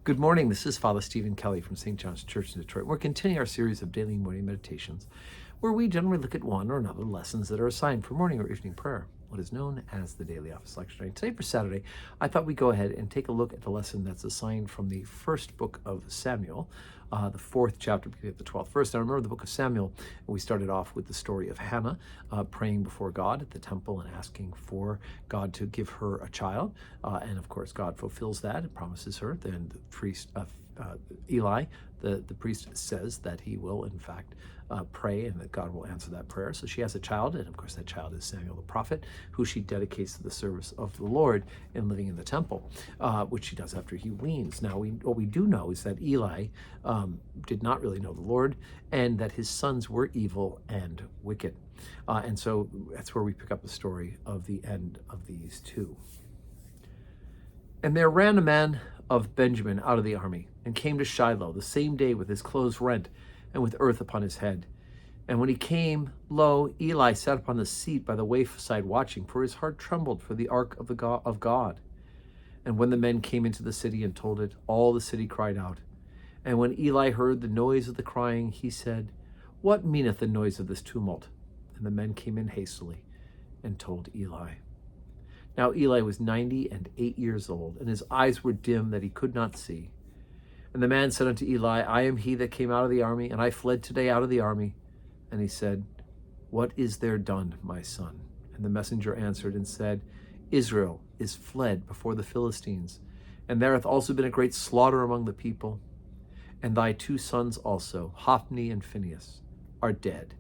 Good morning. This is Father Stephen Kelly from St. John's Church in Detroit. We're continuing our series of daily morning meditations, where we generally look at one or another lessons that are assigned for morning or evening prayer, what is known as the Daily Office Lectionary. Today, for Saturday, I thought we'd go ahead and take a look at the lesson that's assigned from the first book of Samuel, the fourth chapter, beginning at the 12th verse. Now, remember the book of Samuel, we started off with the story of Hannah praying before God at the temple and asking for God to give her a child. And of course, God fulfills that and promises her. Then the priest, Eli, the priest, says that he will, in fact, pray and that God will answer that prayer. So she has a child, and of course that child is Samuel the prophet, who she dedicates to the service of the Lord in living in the temple, which she does after he weans. Now, what we do know is that Eli did not really know the Lord, and that his sons were evil and wicked. And so that's where we pick up the story of the end of these two. And there ran a man of Benjamin out of the army, and came to Shiloh the same day with his clothes rent, and with earth upon his head. And when he came, lo, Eli sat upon the seat by the wayside watching, for his heart trembled for the ark of God. And when the men came into the city and told it, all the city cried out. And when Eli heard the noise of the crying, he said, What meaneth the noise of this tumult? And the men came in hastily and told Eli. Now Eli was 98 years old, and his eyes were dim that he could not see. And the man said unto Eli, I am he that came out of the army, and I fled today out of the army. And he said, What is there done, my son? And the messenger answered and said, Israel is fled before the Philistines, and there hath also been a great slaughter among the people. And thy two sons also, Hophni and Phinehas, are dead,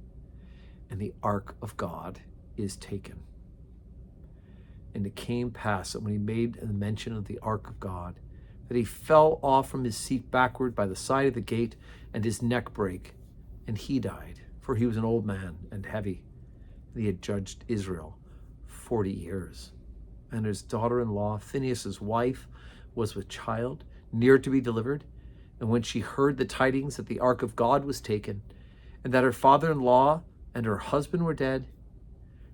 and the ark of God is taken. And it came pass that when he made the mention of the ark of God, that he fell off from his seat backward by the side of the gate, and his neck brake, and he died, for he was an old man and heavy, and he had judged Israel 40 years. And his daughter-in-law, Phinehas' wife, was with child, near to be delivered. And when she heard the tidings that the ark of God was taken, and that her father-in-law and her husband were dead,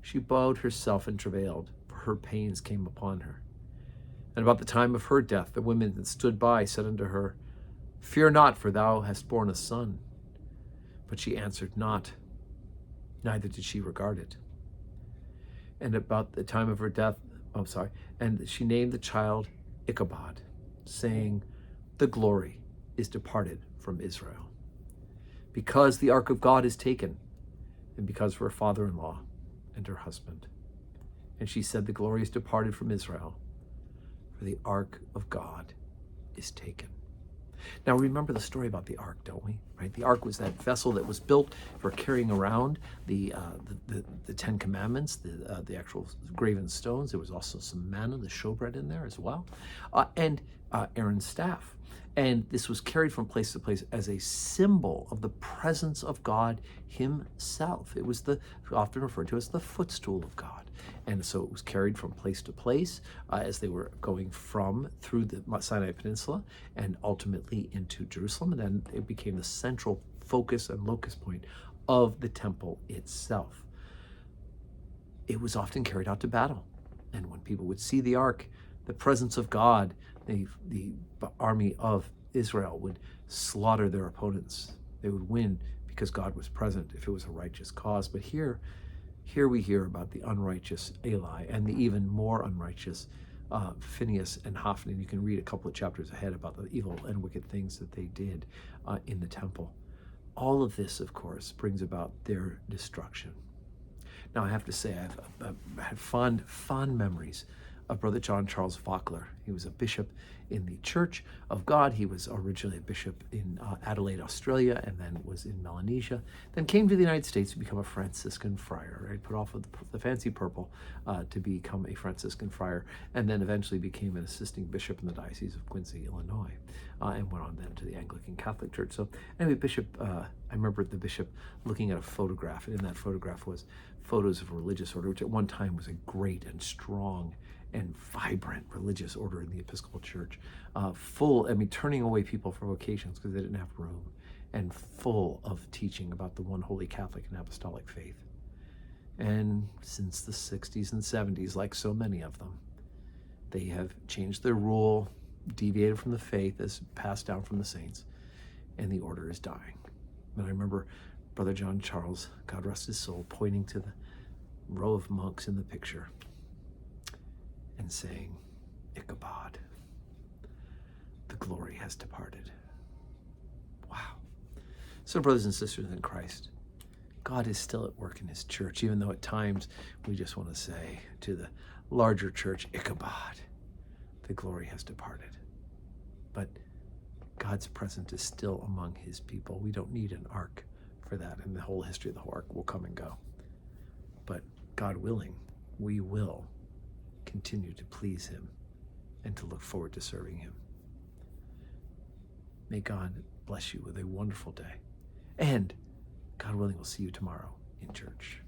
she bowed herself and travailed, for her pains came upon her. And about the time of her death, the women that stood by said unto her, Fear not, for thou hast borne a son. But she answered not, neither did she regard it. And about the time of her death, and she named the child Ichabod, saying, The glory is departed from Israel, because the ark of God is taken, and because of her father-in-law and her husband. And she said, The glory is departed from Israel, for the ark of God is taken. Now, remember the story about the ark, don't we? Right? The ark was that vessel that was built for carrying around the Ten Commandments, the actual graven stones. There was also some manna, the showbread in there as well, and Aaron's staff. And this was carried from place to place as a symbol of the presence of God himself. It was often referred to as the footstool of God. And so it was carried from place to place as they were going through the Sinai Peninsula and ultimately into Jerusalem. And then it became the central focus and locus point of the temple itself. It was often carried out to battle. And when people would see the ark, the presence of God, the army of Israel would slaughter their opponents. They would win because God was present if it was a righteous cause. But here we hear about the unrighteous Eli and the even more unrighteous Phinehas and Hophni. And you can read a couple of chapters ahead about the evil and wicked things that they did in the temple. All of this, of course, brings about their destruction. Now, I have to say, I've had fond memories of Brother John Charles Vockler. He was a bishop in the Church of God. He was originally a bishop in Adelaide, Australia, and then was in Melanesia, then came to the United States to become a Franciscan friar, right? Put off with the fancy purple to become a Franciscan friar, and then eventually became an assisting bishop in the Diocese of Quincy, Illinois, and went on then to the Anglican Catholic Church. So anyway, I remember the bishop looking at a photograph, and in that photograph was photos of a religious order, which at one time was a great and strong and vibrant religious order in the Episcopal Church, turning away people for vocations because they didn't have room, and full of teaching about the one holy Catholic and apostolic faith. And since the 60s and 70s, like so many of them, they have changed their rule, deviated from the faith as passed down from the saints, and the order is dying. And I remember Brother John Charles, God rest his soul, pointing to the row of monks in the picture and saying, Ichabod, the glory has departed. Wow. So, brothers and sisters in Christ, God is still at work in his church, even though at times we just want to say to the larger church, Ichabod, the glory has departed. But God's presence is still among his people. We don't need an ark for that, and the whole history of the ark will come and go. But God willing, we will continue to please him and to look forward to serving him. May God bless you with a wonderful day. And God willing, we'll see you tomorrow in church.